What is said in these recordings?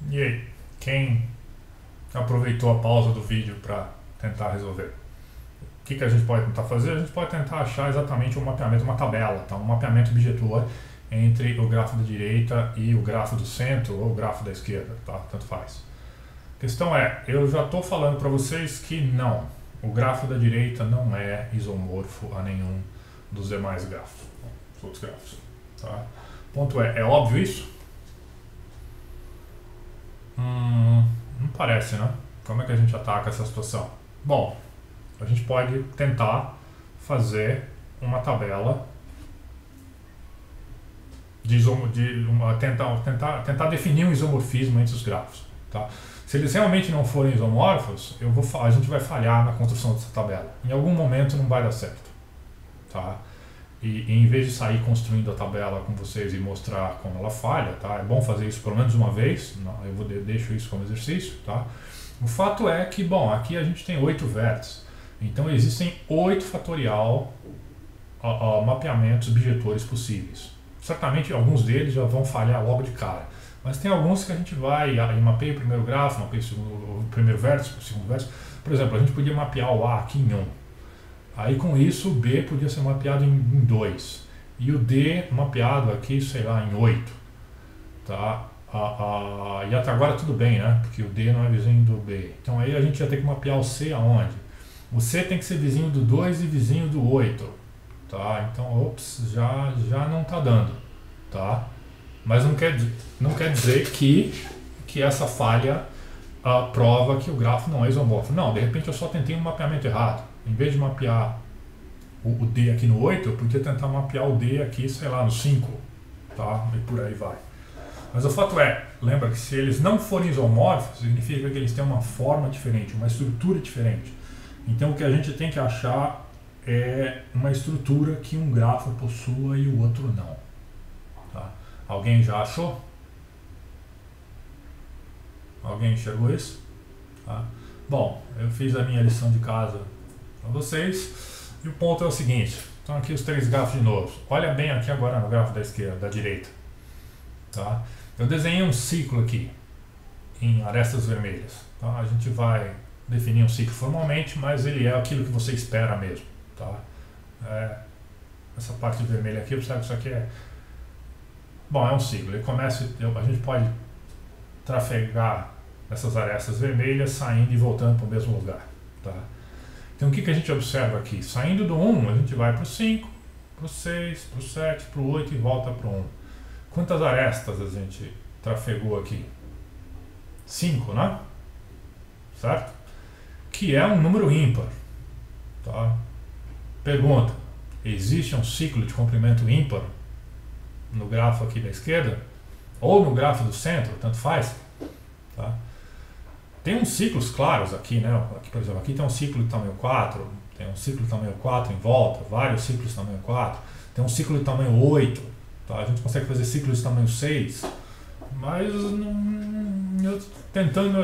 E aí, quem aproveitou a pausa do vídeo para tentar resolver? O que a gente pode tentar fazer? A gente pode tentar achar exatamente um mapeamento, uma tabela, tá? Um mapeamento objetor entre o grafo da direita e o grafo do centro ou o grafo da esquerda, tá? Tanto faz. A questão é, eu já estou falando para vocês que não, o grafo da direita não é isomorfo a nenhum dos demais grafos, os outros grafos, tá? O ponto é óbvio isso? Não parece, né? Como é que a gente ataca essa situação? Bom, a gente pode tentar fazer uma tabela tentar definir um isomorfismo entre os grafos. Tá? Se eles realmente não forem isomorfos, a gente vai falhar na construção dessa tabela. Em algum momento não vai dar certo. Tá? E em vez de sair construindo a tabela com vocês e mostrar como ela falha, tá? É bom fazer isso pelo menos uma vez. Eu deixo isso como exercício. Tá? O fato é que, bom, aqui a gente tem 8 vértices. Então existem 8 fatorial mapeamentos objetores possíveis. Certamente alguns deles já vão falhar logo de cara. Mas tem alguns que a gente vai e mapeia o primeiro grafo, mapeia o primeiro vértice, o segundo vértice. Por exemplo, a gente podia mapear o A aqui em 1. Aí com isso o B podia ser mapeado em 2. E o D mapeado aqui, sei lá, em 8. Tá? E até agora tudo bem, né? Porque o D não é vizinho do B. Então aí a gente ia ter que mapear o C aonde? O C tem que ser vizinho do 2 e vizinho do 8. Tá? Então, ops, já não está dando. Tá? Mas não quer dizer que essa falha prova que o grafo não é isomorfo. Não, de repente eu só tentei um mapeamento errado. Em vez de mapear o D aqui no 8, eu podia tentar mapear o D aqui, sei lá, no 5. Tá? E por aí vai. Mas o fato é, lembra que se eles não forem isomorfos, significa que eles têm uma forma diferente, uma estrutura diferente. Então o que a gente tem que achar é uma estrutura que um grafo possua e o outro não. Tá? Alguém já achou? Alguém enxergou isso? Tá? Bom, eu fiz a minha lição de casa para vocês e o ponto é o seguinte. Então aqui os 3 grafos de novo. Olha bem aqui agora no grafo da esquerda, da direita. Tá? Eu desenhei um ciclo aqui em arestas vermelhas. Tá? A gente vai definir um ciclo formalmente, mas ele é aquilo que você espera mesmo. Tá? Essa parte vermelha aqui, observe que isso aqui é... Bom, é um ciclo. Ele começa, a gente pode trafegar essas arestas vermelhas saindo e voltando para o mesmo lugar. Tá? Então o que a gente observa aqui? Saindo do 1, a gente vai para o 5, para o 6, para o 7, para o 8 e volta para o 1. Quantas arestas a gente trafegou aqui? 5, né? Certo? Que é um número ímpar. Tá? Pergunta, existe um ciclo de comprimento ímpar no grafo aqui da esquerda? Ou no grafo do centro, tanto faz? Tá? Tem uns ciclos claros aqui, né? Aqui, por exemplo, aqui tem um ciclo de tamanho 4, tem um ciclo de tamanho 4 em volta, vários ciclos de tamanho 4, tem um ciclo de tamanho 8, tá? A gente consegue fazer ciclos de tamanho 6, mas a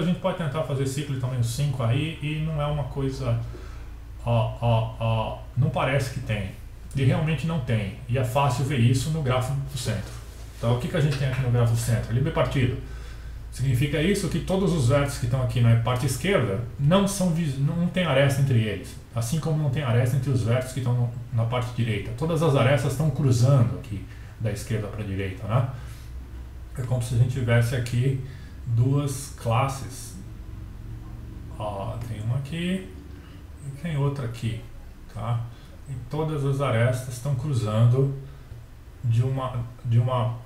gente pode tentar fazer ciclo de tamanho 5 aí e não é uma coisa... não parece que tem, e realmente não tem, e é fácil ver isso no grafo do centro. Então o que a gente tem aqui no grafo do centro? Ele é bipartido. Significa isso que todos os vértices que estão aqui na parte esquerda não tem aresta entre eles, assim como não tem aresta entre os vértices que estão na parte direita. Todas as arestas estão cruzando aqui da esquerda para a direita, né? É como se a gente tivesse aqui duas classes. Tem uma aqui e tem outra aqui, tá? E todas as arestas estão cruzando de uma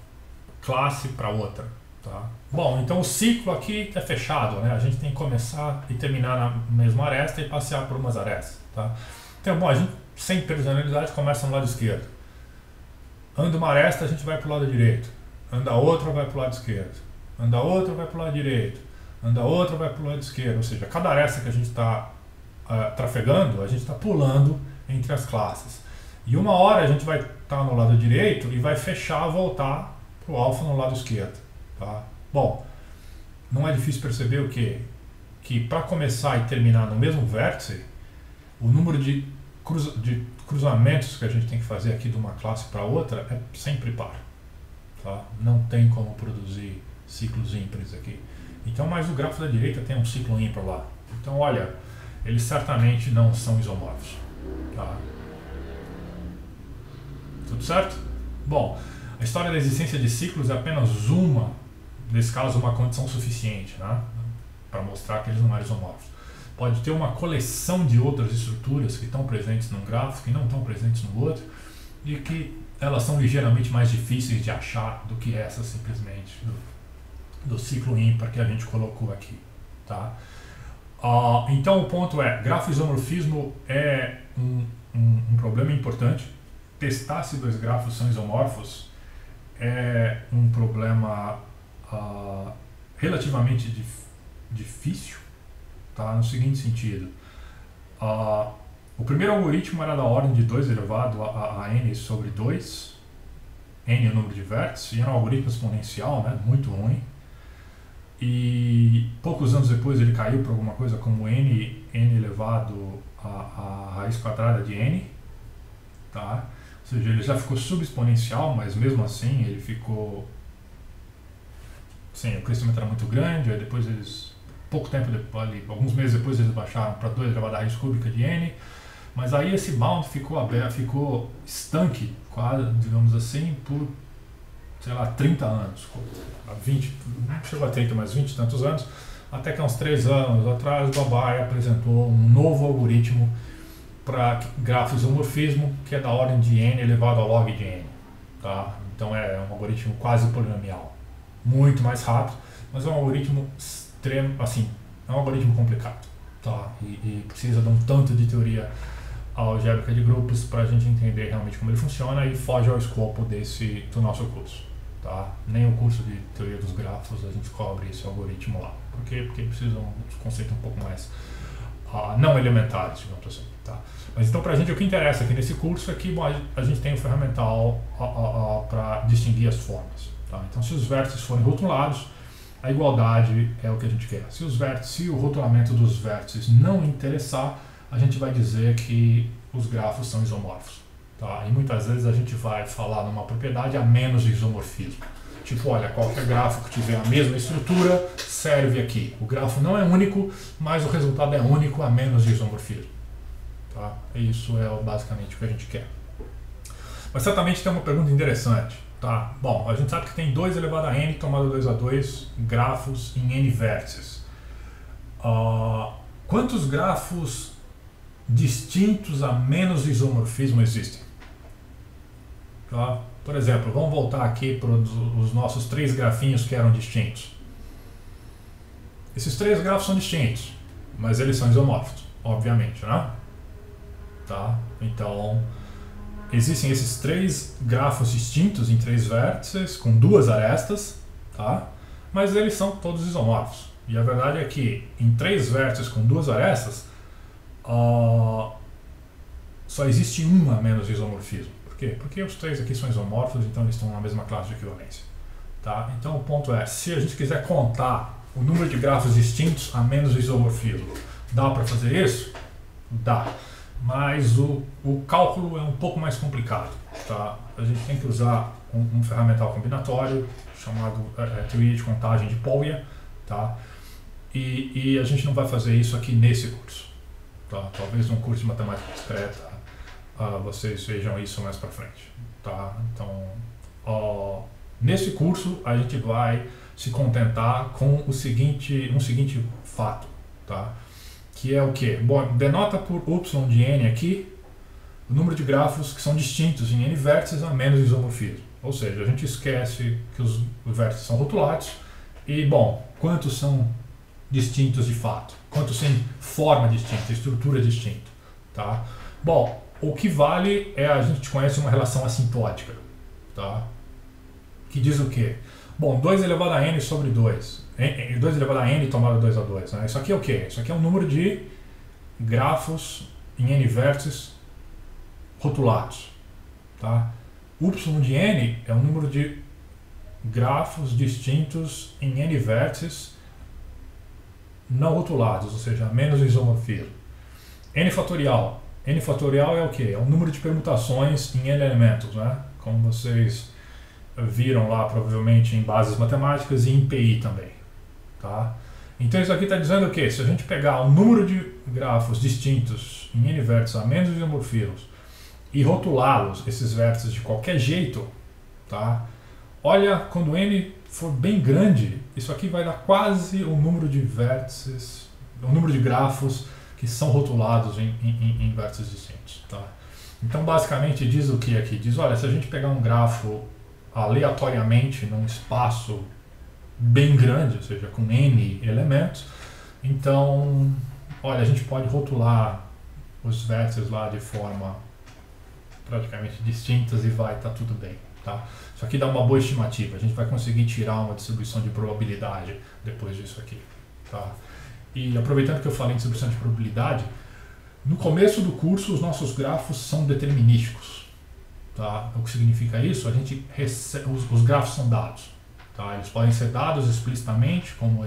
classe para outra, tá? Bom, então o ciclo aqui é fechado, né? A gente tem que começar e terminar na mesma aresta e passear por umas arestas, tá? Então, bom, a gente sem personalidade começa no lado esquerdo. Anda uma aresta, a gente vai para o lado direito. Anda outra, vai para o lado esquerdo. Anda outra, vai para o lado direito. Anda outra, vai para o lado esquerdo. Ou seja, cada aresta que a gente está trafegando, a gente está pulando entre as classes. E uma hora a gente vai estar no lado direito e vai fechar, voltar para o alfa no lado esquerdo. Tá? Bom, não é difícil perceber o quê? Que para começar e terminar no mesmo vértice, o número de cruzamentos que a gente tem que fazer aqui de uma classe para outra é sempre par. Tá? Não tem como produzir ciclos ímpares aqui. Então, mas o grafo da direita tem um ciclo ímpar lá. Então, olha, eles certamente não são isomorfos. Tá? Tudo certo? Bom, a história da existência de ciclos é apenas uma, nesse caso, uma condição suficiente, né? Para mostrar que eles não eram isomorfos. Pode ter uma coleção de outras estruturas que estão presentes num grafo, que não estão presentes no outro, e que elas são ligeiramente mais difíceis de achar do que essa simplesmente do ciclo ímpar que a gente colocou aqui. Tá? Então o ponto é, grafo-isomorfismo é um problema importante. Testar se dois grafos são isomorfos é um problema relativamente difícil, tá? No seguinte sentido. O primeiro algoritmo era da ordem de 2 elevado a n sobre 2. N é o número de vértices, e era um algoritmo exponencial, né? Muito ruim. E poucos anos depois ele caiu para alguma coisa como n elevado a raiz quadrada de n. Tá? Ou seja, ele já ficou subexponencial, mas mesmo assim ele ficou... Sim, o crescimento era muito grande, aí depois eles... Pouco tempo depois, alguns meses depois eles baixaram para 2 elevado a raiz cúbica de n. Mas aí esse bound ficou aberto, ficou estanque, quase, digamos assim, por, sei lá, 30 anos, 20, não chegou a 30, mas 20 e tantos anos, até que há uns 3 anos atrás, o Babai apresentou um novo algoritmo para grafo-isomorfismo, que é da ordem de n elevado a log de n. Tá? Então é um algoritmo quase polinomial, muito mais rápido, mas é um algoritmo extremo, assim, é um algoritmo complicado. Tá? E precisa de um tanto de teoria algébrica de grupos para a gente entender realmente como ele funciona e foge ao escopo do nosso curso. Tá? Nem o curso de teoria dos grafos a gente cobre esse algoritmo lá. Por quê? Porque precisa de um conceito um pouco mais não elementares, digamos assim. Tá? Mas então, para a gente, o que interessa aqui nesse curso é que bom, a gente tem um ferramental para distinguir as formas. Tá? Então, se os vértices forem rotulados, a igualdade é o que a gente quer. Se o rotulamento dos vértices não interessar, a gente vai dizer que os grafos são isomorfos. Tá? E muitas vezes a gente vai falar numa propriedade a menos de isomorfismo. Tipo, olha, qualquer grafo que tiver a mesma estrutura serve aqui. O grafo não é único, mas o resultado é único a menos de isomorfismo. Tá? Isso é basicamente o que a gente quer. Mas certamente tem uma pergunta interessante. Tá? Bom, a gente sabe que tem 2 elevado a n tomado 2 a 2 grafos em n vértices. Quantos grafos distintos a menos isomorfismo existem? Tá? Por exemplo, vamos voltar aqui para os nossos 3 grafinhos que eram distintos. Esses 3 grafos são distintos, mas eles são isomorfos, obviamente, né? Tá? Então, existem esses 3 grafos distintos em 3 vértices, com 2 arestas, tá? Mas eles são todos isomorfos. E a verdade é que em 3 vértices com 2 arestas, só existe um a menos isomorfismo. Por quê? Porque os 3 aqui são isomorfos, então eles estão na mesma classe de equivalência. Tá? Então o ponto é, se a gente quiser contar o número de grafos distintos a menos isomorfismo, dá para fazer isso? Dá. Mas o cálculo é um pouco mais complicado. Tá? A gente tem que usar um ferramental combinatório chamado teoria de contagem de Polya. Tá? E a gente não vai fazer isso aqui nesse curso. Tá? Talvez num curso de matemática discreta vocês vejam isso mais para frente. Tá? Então, nesse curso a gente vai se contentar com um seguinte fato. Tá? Que é o quê? Bom, denota por y de n aqui o número de grafos que são distintos em n vértices a menos isomorfismo. Ou seja, a gente esquece que os vértices são rotulados e, bom, quantos são distintos de fato? Quantos têm forma distinta, estrutura distinta? Tá? Bom, o que vale é a gente conhece uma relação assintótica. Tá? Que diz o quê? Bom, 2 elevado a n sobre 2. 2 elevado a n tomado 2 a 2. Né? Isso aqui é o quê? Isso aqui é um número de grafos em n vértices rotulados. Tá? Y de n é um número de grafos distintos em n vértices não rotulados, ou seja, menos isomorfismo. N fatorial. N fatorial é o quê? É o número de permutações em n elementos, né? Como vocês viram lá provavelmente em bases matemáticas e em PI também. Tá? Então isso aqui está dizendo o quê? Se a gente pegar o número de grafos distintos em n vértices a menos isomorfismos e rotulá-los, esses vértices, de qualquer jeito, tá? Olha, quando n for bem grande, isso aqui vai dar quase o número de vértices, o número de grafos que são rotulados em vértices distintos. Tá? Então, basicamente, diz o que aqui? Diz, olha, se a gente pegar um grafo aleatoriamente num espaço bem grande, ou seja, com n elementos, então, olha, a gente pode rotular os vértices lá de forma praticamente distintas e vai estar tudo bem. Tá? Isso aqui dá uma boa estimativa, a gente vai conseguir tirar uma distribuição de probabilidade depois disso aqui. Tá? E aproveitando que eu falei em distribuição de probabilidade, no começo do curso os nossos grafos são determinísticos. Tá? O que significa isso? A gente os grafos são dados. Tá? Eles podem ser dados explicitamente, como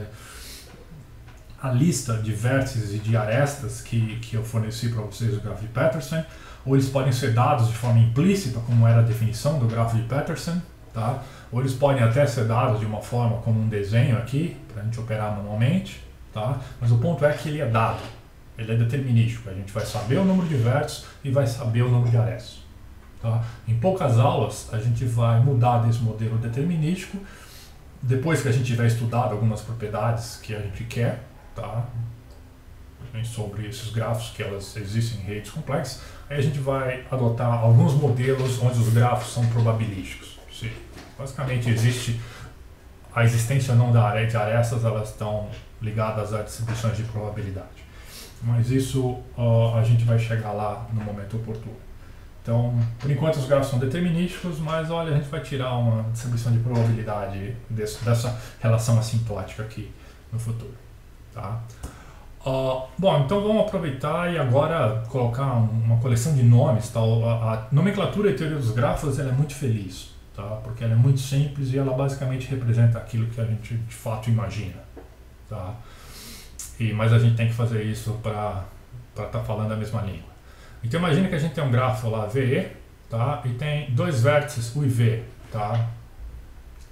a lista de vértices e de arestas que eu forneci para vocês do grafo de Petersen, ou eles podem ser dados de forma implícita, como era a definição do grafo de Petersen, tá? Ou eles podem até ser dados de uma forma como um desenho aqui, para a gente operar manualmente, tá? Mas o ponto é que ele é dado, ele é determinístico, a gente vai saber o número de vértices e vai saber o número de arestas. Tá? Em poucas aulas a gente vai mudar desse modelo determinístico, depois que a gente tiver estudado algumas propriedades que a gente quer, tá? Sobre esses grafos, que elas existem em redes complexas, aí a gente vai adotar alguns modelos onde os grafos são probabilísticos. Sim. Basicamente existe a existência ou não da aré de arestas, elas estão ligadas a distribuições de probabilidade. Mas isso a gente vai chegar lá no momento oportuno. Então, por enquanto os grafos são determinísticos, mas olha, a gente vai tirar uma distribuição de probabilidade dessa relação assintótica aqui no futuro. Tá? Bom, então vamos aproveitar e agora colocar uma coleção de nomes. Tá? A nomenclatura e teoria dos grafos ela é muito feliz, tá? Porque ela é muito simples e ela basicamente representa aquilo que a gente de fato imagina. Tá? Mas a gente tem que fazer isso para estar falando a mesma língua. Então imagina que a gente tem um grafo lá VE, tá? E tem dois vértices U e V. Tá?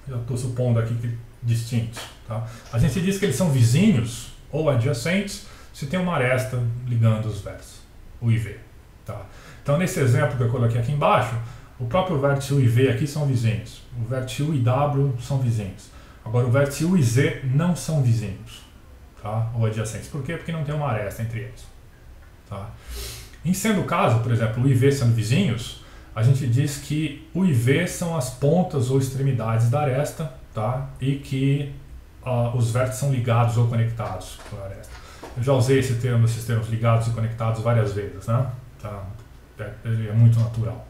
Eu estou supondo aqui que distintos. Tá? A gente diz que eles são vizinhos ou adjacentes se tem uma aresta ligando os vértices U e V. Tá? Então nesse exemplo que eu coloquei aqui embaixo, o próprio vértice U e V aqui são vizinhos. O vértice U e W são vizinhos. Agora o vértice U e Z não são vizinhos, tá? Ou adjacentes. Por quê? Porque não tem uma aresta entre eles. Tá? Em sendo o caso, por exemplo, U e V sendo vizinhos, a gente diz que U e V são as pontas ou extremidades da aresta, tá? E que os vértices são ligados ou conectados com a aresta. Eu já usei esses termos ligados e conectados várias vezes, né? Tá? Ele é muito natural.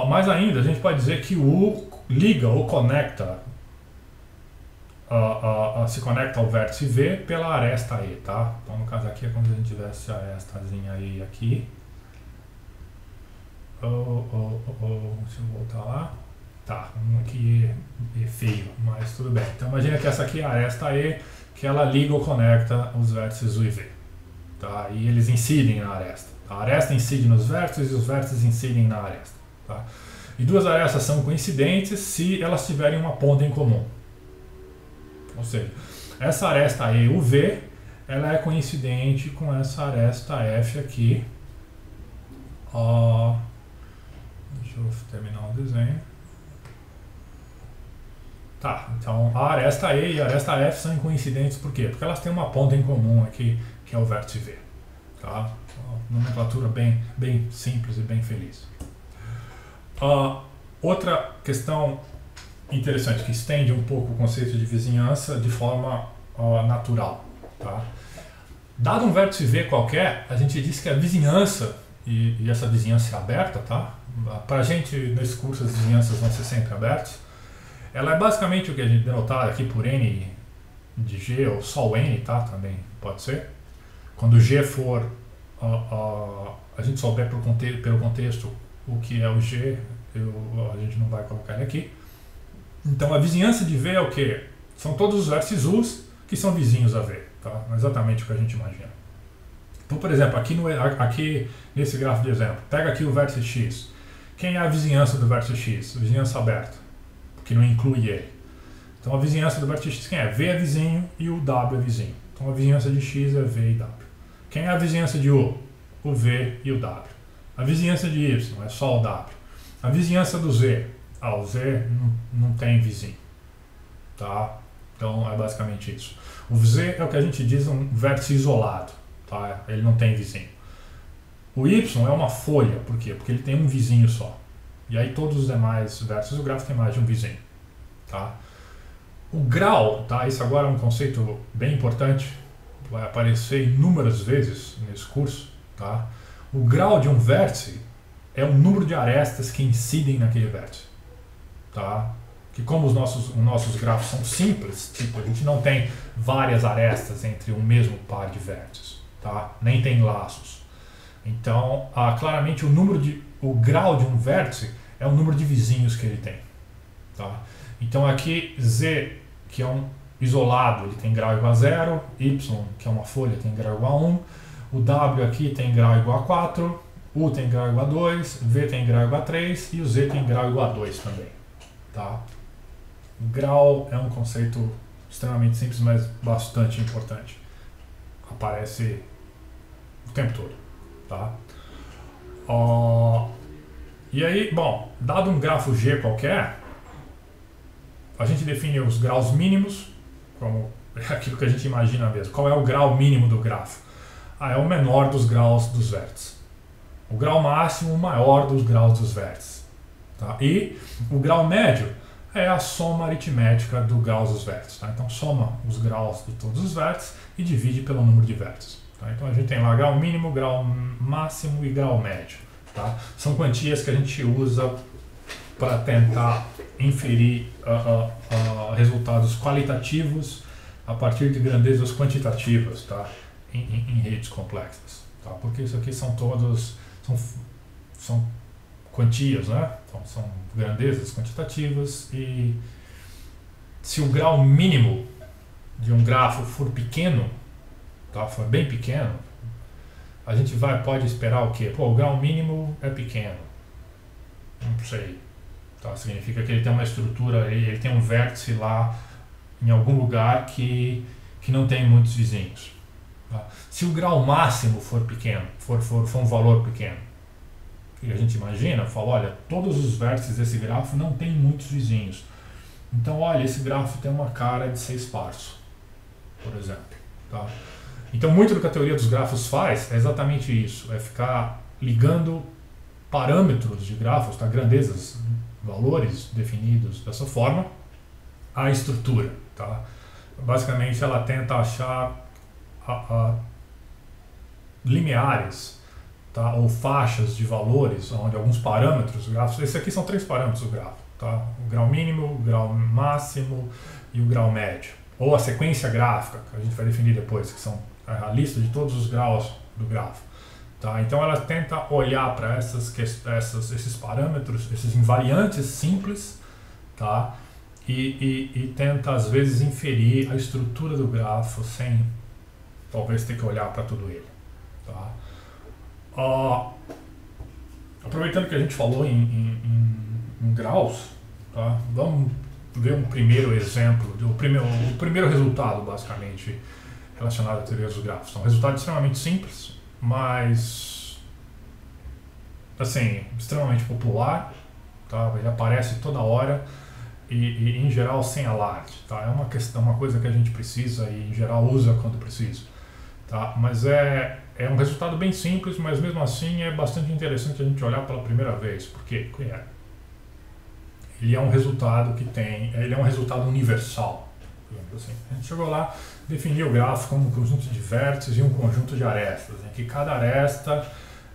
Mais ainda, a gente pode dizer que o U liga ou conecta, se conecta ao vértice V pela aresta E, tá? Então no caso aqui é como se a gente tivesse a arestazinha E aqui. Deixa eu voltar lá. Tá, um aqui é feio, mas tudo bem. Então imagina que essa aqui é a aresta E, que ela liga ou conecta os vértices U e V. Tá? E eles incidem na aresta. A aresta incide nos vértices e os vértices incidem na aresta. Tá? E duas arestas são coincidentes se elas tiverem uma ponta em comum. Ou seja, essa aresta EUV ela é coincidente com essa aresta F aqui. Deixa eu terminar o desenho. Tá, então a aresta E e a aresta F são coincidentes por quê? Porque elas têm uma ponta em comum aqui, que é o vértice V. Tá? Uma nomenclatura bem simples e bem feliz. Outra questão interessante que estende um pouco o conceito de vizinhança de forma natural. Tá? Dado um vértice V qualquer, a gente diz que a vizinhança, e essa vizinhança é aberta, tá? Para a gente, nesse curso, as vizinhanças vão ser sempre abertas. Ela é basicamente o que a gente denotar aqui por N de G, ou só o N, tá? Também pode ser. Quando G for, a gente souber pelo contexto o que é o G, a gente não vai colocar ele aqui. Então a vizinhança de V é o quê? São todos os vértices U's que são vizinhos a V, tá? Exatamente o que a gente imagina. Então, por exemplo, aqui nesse grafo de exemplo, pega aqui o vértice X. Quem é a vizinhança do vértice X? Vizinhança aberta, que não inclui ele. Então a vizinhança do vértice X quem é? V é vizinho e o W é vizinho. Então a vizinhança de X é V e W. Quem é a vizinhança de U? O V e o W. A vizinhança de Y é só o W. A vizinhança do Z? O Z não tem vizinho. Tá? Então é basicamente isso. O Z é o que a gente diz um vértice isolado. Tá? Ele não tem vizinho. O Y é uma folha. Por quê? Porque ele tem um vizinho só. E aí todos os demais vértices do gráfico têm mais de um vizinho. Tá? O grau, tá? Isso agora é um conceito bem importante. Vai aparecer inúmeras vezes nesse curso. Tá? O grau de um vértice é o número de arestas que incidem naquele vértice. Tá? Que como os nossos grafos são simples, tipo, a gente não tem várias arestas entre o mesmo par de vértices, tá? Nem tem laços. Então, claramente o grau de um vértice é o número de vizinhos que ele tem. Tá? Então aqui Z, que é um isolado, ele tem grau igual a 0, Y, que é uma folha, tem grau igual a 1, o W aqui tem grau igual a 4, U tem grau igual a 2, V tem grau igual a 3 e o Z tem grau igual a 2 também. Tá? Grau é um conceito extremamente simples, mas bastante importante. Aparece o tempo todo. Tá? E aí, bom, dado um grafo G qualquer, a gente define os graus mínimos, como aquilo que a gente imagina mesmo. Qual é o grau mínimo do grafo? É o menor dos graus dos vértices. O grau máximo, o maior dos graus dos vértices. Tá? E o grau médio é a soma aritmética do graus dos vértices. Tá? Então soma os graus de todos os vértices e divide pelo número de vértices. Tá? Então a gente tem lá grau mínimo, grau máximo e grau médio. Tá? São quantias que a gente usa para tentar inferir resultados qualitativos a partir de grandezas quantitativas, tá? em redes complexas. Tá? Porque isso aqui são todos são quantias, né? Então, são grandezas quantitativas e se o grau mínimo de um grafo for pequeno, tá? For bem pequeno, a gente pode esperar o quê? Pô, o grau mínimo é pequeno. Não sei. Tá? Significa que ele tem uma estrutura, ele tem um vértice lá em algum lugar que não tem muitos vizinhos. Tá? Se o grau máximo for pequeno, for um valor pequeno, que a gente imagina, fala, olha, todos os vértices desse grafo não tem muitos vizinhos. Então, olha, esse grafo tem uma cara de ser esparso, por exemplo. Tá? Então, muito do que a teoria dos grafos faz é exatamente isso, é ficar ligando parâmetros de grafos, tá? Grandezas, valores definidos dessa forma, à estrutura. Tá? Basicamente, ela tenta achar limiares, tá? Ou faixas de valores, onde alguns parâmetros, grafos, esses aqui são 3 parâmetros do grafo, tá? O grau mínimo, o grau máximo e o grau médio. Ou a sequência gráfica, que a gente vai definir depois, que são a lista de todos os graus do grafo. Tá? Então ela tenta olhar para esses parâmetros, esses invariantes simples, tá? E tenta às vezes inferir a estrutura do grafo sem talvez ter que olhar para tudo ele. Tá? Aproveitando que a gente falou em graus, tá? Vamos ver um primeiro exemplo, o primeiro resultado basicamente relacionado à teoria dos grafos. Então, um resultado extremamente simples, mas assim, extremamente popular, tá? Ele aparece toda hora e em geral sem alarde, tá? É uma coisa que a gente precisa e em geral usa quando precisa, tá? Mas é um resultado bem simples, mas mesmo assim é bastante interessante a gente olhar pela primeira vez. Por quê? Ele é um resultado ele é um resultado universal, digamos assim. A gente chegou lá, definiu o grafo como um conjunto de vértices e um conjunto de arestas, em que cada aresta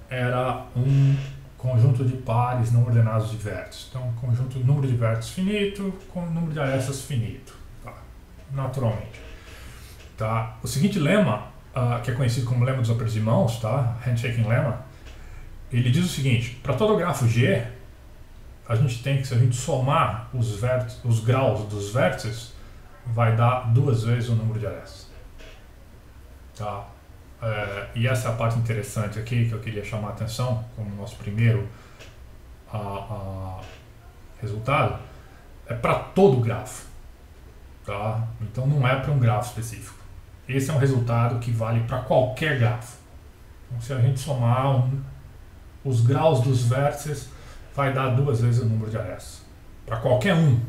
era um conjunto de pares não ordenados de vértices. Então, número de vértices finito com número de arestas finito, tá? Naturalmente. Tá? O seguinte lema, que é conhecido como lema dos apertos-de-mãos, tá? Handshaking lemma, ele diz o seguinte: para todo grafo G, a gente tem que, se a gente somar os graus dos vértices, vai dar 2 vezes o número de arestas. Tá? E essa é a parte interessante aqui que eu queria chamar a atenção como nosso primeiro resultado. É para todo grafo. tá? Então não é para um grafo específico. Esse é um resultado que vale para qualquer grafo. Então, se a gente somar os graus dos vértices, vai dar 2 vezes o número de arestas. Para qualquer um.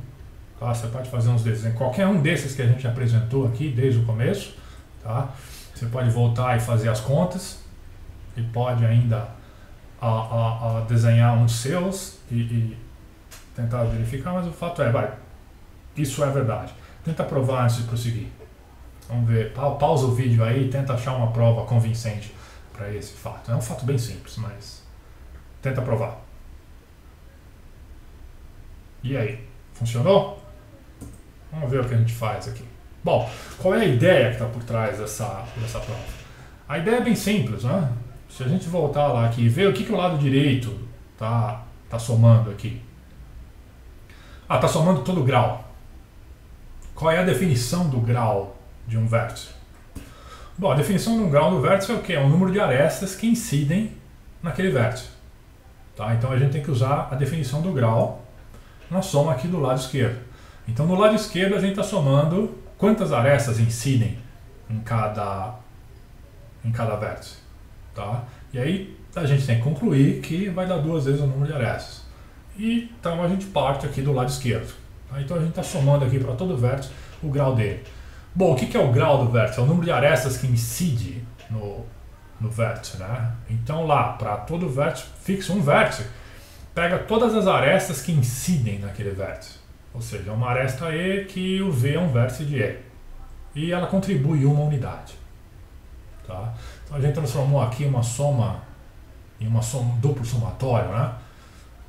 Tá? Você pode fazer uns desenhos. Qualquer um desses que a gente apresentou aqui desde o começo. Tá? Você pode voltar e fazer as contas. E pode ainda desenhar uns seus e tentar verificar. Mas o fato é, isso é verdade. Tenta provar antes de prosseguir. Vamos ver. Pausa o vídeo aí e tenta achar uma prova convincente para esse fato. É um fato bem simples, mas tenta provar. E aí? Funcionou? Vamos ver o que a gente faz aqui. Bom, qual é a ideia que está por trás dessa prova? A ideia é bem simples, né? Se a gente voltar lá aqui e ver o que o lado direito tá somando aqui. Está somando todo o grau. Qual é a definição do grau de um vértice? Bom, a definição de um grau do vértice é o quê? É o número de arestas que incidem naquele vértice. Tá? Então a gente tem que usar a definição do grau na soma aqui do lado esquerdo. Então no lado esquerdo a gente está somando quantas arestas incidem em cada vértice. Tá? E aí a gente tem que concluir que vai dar 2 vezes o número de arestas. E então a gente parte aqui do lado esquerdo. Tá? Então a gente está somando aqui para todo vértice o grau dele. Bom, o que é o grau do vértice? É o número de arestas que incide no vértice, né? Então lá, para todo vértice, fixa um vértice, pega todas as arestas que incidem naquele vértice. Ou seja, uma aresta E que o V é um vértice de E. E ela contribui uma unidade. Tá? Então a gente transformou aqui uma soma em um duplo somatório, né?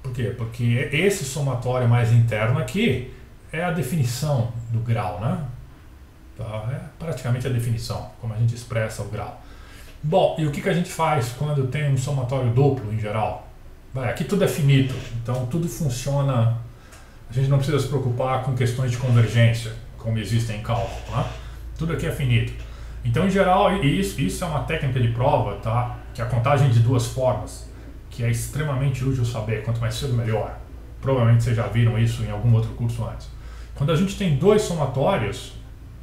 Por quê? Porque esse somatório mais interno aqui é a definição do grau, né? Tá? É praticamente a definição, como a gente expressa o grau. Bom, e o que a gente faz quando tem um somatório duplo em geral? Aqui tudo é finito, então tudo funciona. A gente não precisa se preocupar com questões de convergência, como existem em cálculo. Né? Tudo aqui é finito. Então, em geral, isso é uma técnica de prova, tá? Que é a contagem de 2 formas, que é extremamente útil saber, quanto mais cedo melhor. Provavelmente vocês já viram isso em algum outro curso antes. Quando a gente tem 2 somatórios,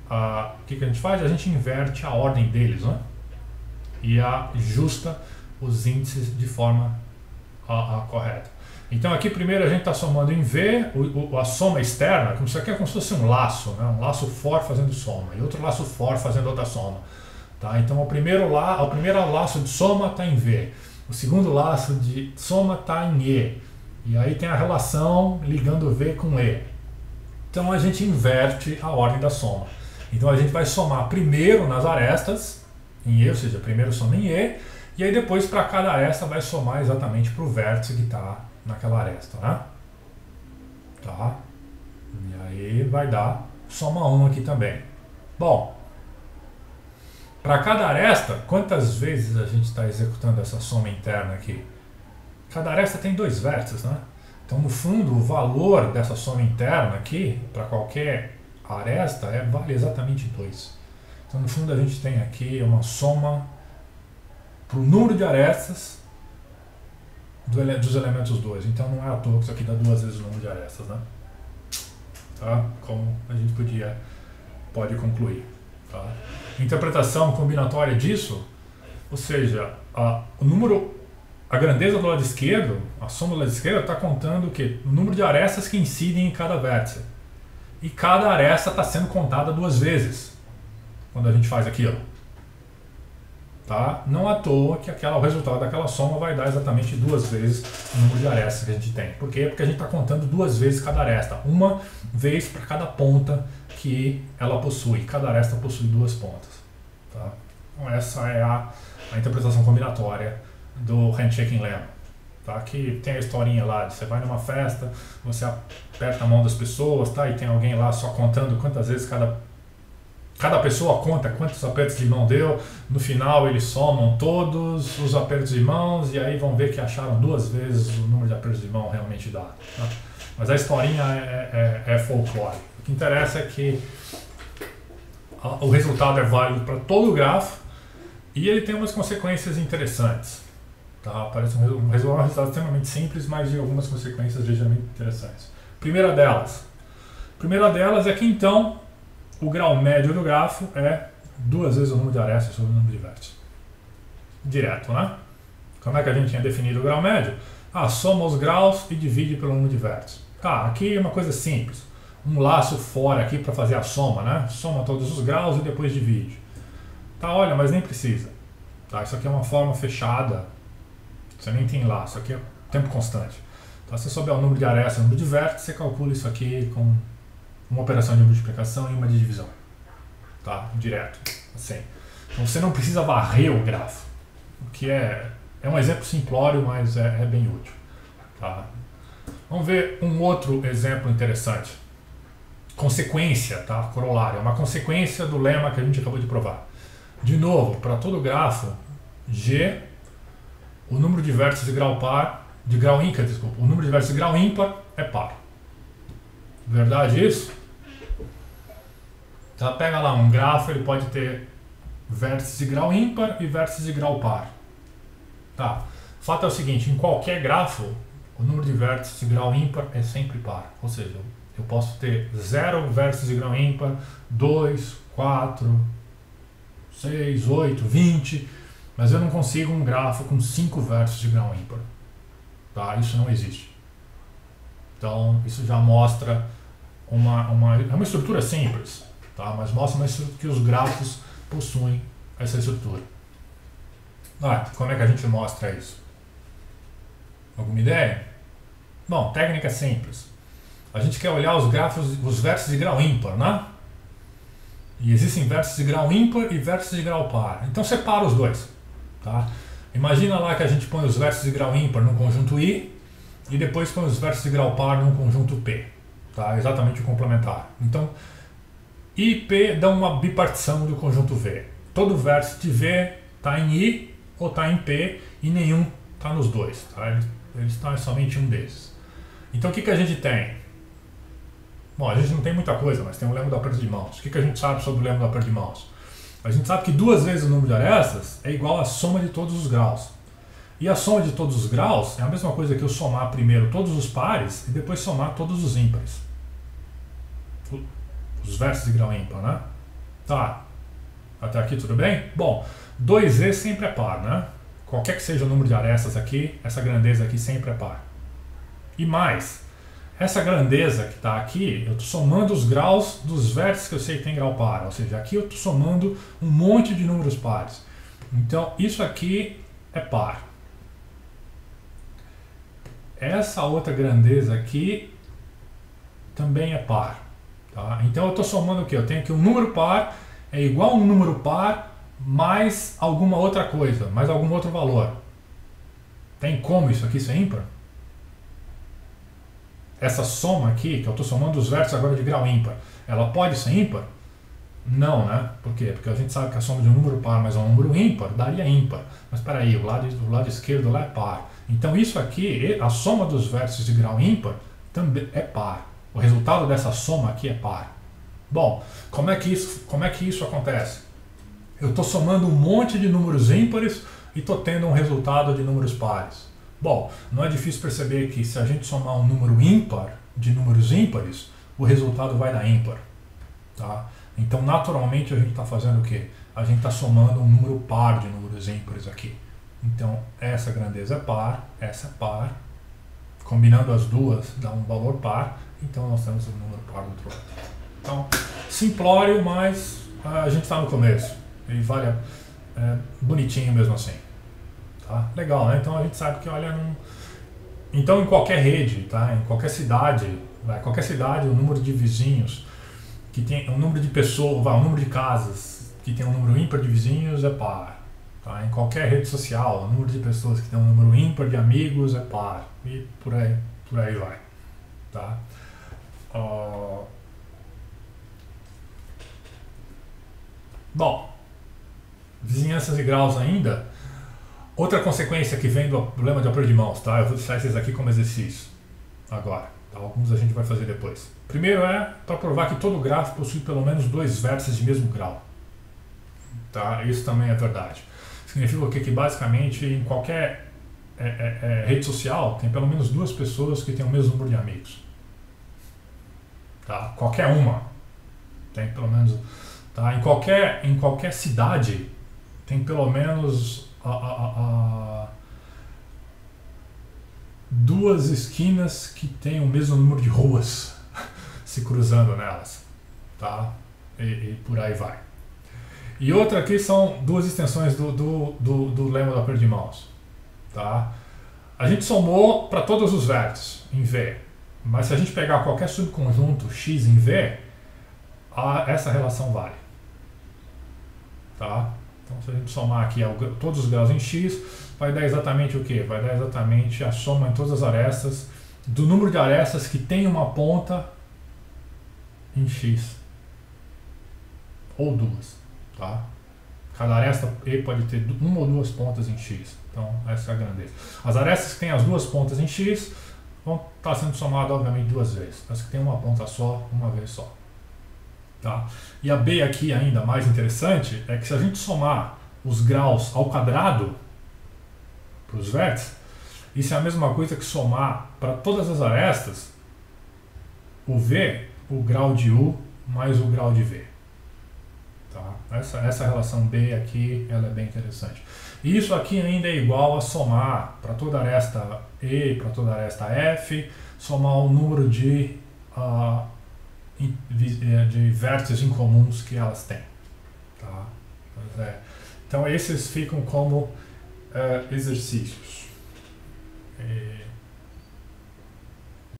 o que a gente faz? A gente inverte a ordem deles, né? E ajusta os índices de forma correta. Então aqui primeiro a gente está somando em V, a soma externa, como isso aqui é como se fosse um laço, né? Um laço for fazendo soma e outro laço for fazendo outra soma. Tá? Então o primeiro laço de soma está em V, o segundo laço de soma está em E, e aí tem a relação ligando V com E. Então a gente inverte a ordem da soma. Então a gente vai somar primeiro nas arestas, em E, ou seja, primeiro soma em E, e aí depois para cada aresta vai somar exatamente para o vértice que está naquela aresta, né? Tá? E aí vai dar soma 1 aqui também. Bom, para cada aresta, quantas vezes a gente está executando essa soma interna aqui? Cada aresta tem 2 vértices, né? Então, no fundo, o valor dessa soma interna aqui, para qualquer aresta, vale exatamente 2. Então, no fundo, a gente tem aqui uma soma para o número de arestas dos elementos 2. Então, não é à toa que isso aqui dá 2 vezes o número de arestas, né? Tá? Como a gente pode concluir. Tá? Interpretação combinatória disso, ou seja, a grandeza do lado esquerdo, a soma do lado esquerdo está contando o quê? O número de arestas que incidem em cada vértice. E cada aresta está sendo contada 2 vezes quando a gente faz aquilo. Tá? Não à toa que o resultado daquela soma vai dar exatamente 2 vezes o número de arestas que a gente tem. Por quê? Porque a gente está contando 2 vezes cada aresta. Uma vez para cada ponta que ela possui. Cada aresta possui 2 pontas. Tá? Então essa é a interpretação combinatória do Handshaking Lemma. Tá? Que tem a historinha lá, você vai numa festa, você aperta a mão das pessoas, tá? E tem alguém lá só contando quantas vezes cada pessoa conta quantos apertos de mão deu, no final eles somam todos os apertos de mãos e aí vão ver que acharam 2 vezes o número de apertos de mão realmente dado. Tá? Mas a historinha é folclore. O que interessa é que o resultado é válido para todo o grafo e ele tem umas consequências interessantes. Tá? Parece um resultado extremamente simples, mas de algumas consequências ligeiramente interessantes. Primeira delas é que então o grau médio do grafo é 2 vezes o número de arestas sobre o número de vértices. Direto, né? Como é que a gente tinha definido o grau médio? Soma os graus e divide pelo número de vértices. Tá, aqui é uma coisa simples. Um laço fora aqui para fazer a soma, né? Soma todos os graus e depois divide. Tá, olha, mas nem precisa. Tá, isso aqui é uma forma fechada. Você nem tem laço, aqui é tempo constante. Tá, se você souber o número de arestas e o número de vértices, você calcula isso aqui com uma operação de multiplicação e uma de divisão. Tá, direto, assim. Então você não precisa varrer o grafo, o que é um exemplo simplório, mas é bem útil. Tá? Vamos ver um outro exemplo interessante. Consequência, tá? Corolário, é uma consequência do lema que a gente acabou de provar. De novo, para todo grafo, G, o número de vértices de grau par, de grau ímpar, desculpa, o número de vértices de grau ímpar é par. Verdade isso? Então pega lá um grafo, ele pode ter vértices de grau ímpar e vértices de grau par. Tá. O fato é o seguinte, em qualquer grafo, o número de vértices de grau ímpar é sempre par. Ou seja, eu posso ter 0 vértices de grau ímpar, 2, 4, 6, 8, 20, mas eu não consigo um grafo com 5 vértices de grau ímpar. Tá? Isso não existe. Então, isso já mostra é uma estrutura simples, tá? Mas mostra que os grafos possuem essa estrutura. Como é que a gente mostra isso? Alguma ideia? Bom, técnica simples. A gente quer olhar os grafos, os vértices de grau ímpar, né? E existem vértices de grau ímpar e vértices de grau par. Então separa os dois, tá? Imagina lá que a gente põe os vértices de grau ímpar num conjunto I e depois põe os vértices de grau par num conjunto P, tá? Exatamente o complementar. Então, I e P dão uma bipartição do conjunto V. Todo vértice de V está em I ou está em P e nenhum está nos dois, tá? Ele está em somente um desses. Então o que a gente tem? Bom, a gente não tem muita coisa, mas tem o lema do aperto de mãos. O que a gente sabe sobre o lema do aperto de mãos? A gente sabe que 2 vezes o número de arestas é igual à soma de todos os graus. E a soma de todos os graus é a mesma coisa que eu somar primeiro todos os pares e depois somar todos os ímpares. Os vértices de grau ímpar, né? Tá. Até aqui tudo bem? Bom, 2e sempre é par, né? Qualquer que seja o número de arestas aqui, essa grandeza aqui sempre é par. E mais, essa grandeza que está aqui, eu estou somando os graus dos vértices que eu sei que tem grau par. Ou seja, aqui eu estou somando um monte de números pares. Então, isso aqui é par. Essa outra grandeza aqui também é par. Tá? Então, eu estou somando o quê? Eu tenho que um número par é igual a um número par mais alguma outra coisa, mais algum outro valor. Tem como isso aqui ser ímpar? Essa soma aqui, que eu estou somando os vértices agora de grau ímpar, ela pode ser ímpar? Não, né? Por quê? Porque a gente sabe que a soma de um número par mais um número ímpar daria ímpar. Mas espera aí, o lado esquerdo lá é par. Então isso aqui, a soma dos vértices de grau ímpar também é par. O resultado dessa soma aqui é par. Bom, como é que isso acontece? Eu estou somando um monte de números ímpares e estou tendo um resultado de números pares. Bom, não é difícil perceber que se a gente somar um número ímpar de números ímpares, o resultado vai dar ímpar. Tá? Então, naturalmente, a gente está fazendo o quê? A gente está somando um número par de números ímpares aqui. Então, essa grandeza é par, essa é par. Combinando as duas, dá um valor par. Então, nós temos o número par do outro lado. Então, simplório, mas a gente está no começo. E vale bonitinho mesmo assim. Tá? Legal, né? Então a gente sabe que, olha, então em qualquer rede, tá? Em qualquer cidade, o número de vizinhos que tem um número de pessoas, o número de casas que tem um número ímpar de vizinhos é par. Tá? Em qualquer rede social, o número de pessoas que tem um número ímpar de amigos é par. E por aí vai. Tá? Bom, vizinhanças e graus ainda. Outra consequência que vem do problema de aperto de mãos, tá? Eu vou deixar esses aqui como exercício agora. Tá? Alguns a gente vai fazer depois. Primeiro é para provar que todo grafo possui pelo menos 2 vértices de mesmo grau. Tá? Isso também é verdade. Significa o quê? Que basicamente em qualquer rede social tem pelo menos 2 pessoas que têm o mesmo número de amigos. Tá? Qualquer uma tem pelo menos, tá? Em qualquer cidade tem pelo menos duas esquinas que têm o mesmo número de ruas se cruzando nelas, tá? E por aí vai. E outra aqui são duas extensões do lema do aperto de mãos, tá? A gente somou para todos os vértices em V, mas se a gente pegar qualquer subconjunto x em V, essa relação vale, tá? Então se a gente somar aqui todos os graus em x, vai dar exatamente o quê? Vai dar exatamente a soma em todas as arestas do número de arestas que tem uma ponta em x, ou duas, tá? Cada aresta E pode ter uma ou duas pontas em x, então essa é a grandeza. As arestas que têm as duas pontas em x vão estar sendo somadas, obviamente, duas vezes. As que têm uma ponta só, uma vez só. Tá? E a B aqui, ainda mais interessante, é que se a gente somar os graus ao quadrado para os vértices, isso é a mesma coisa que somar para todas as arestas o V, o grau de U, mais o grau de V. Tá? Essa relação B aqui, ela é bem interessante. E isso aqui ainda é igual a somar para toda aresta E, para toda aresta F, somar o número de vértices incomuns que elas têm. Tá? Então esses ficam como exercícios.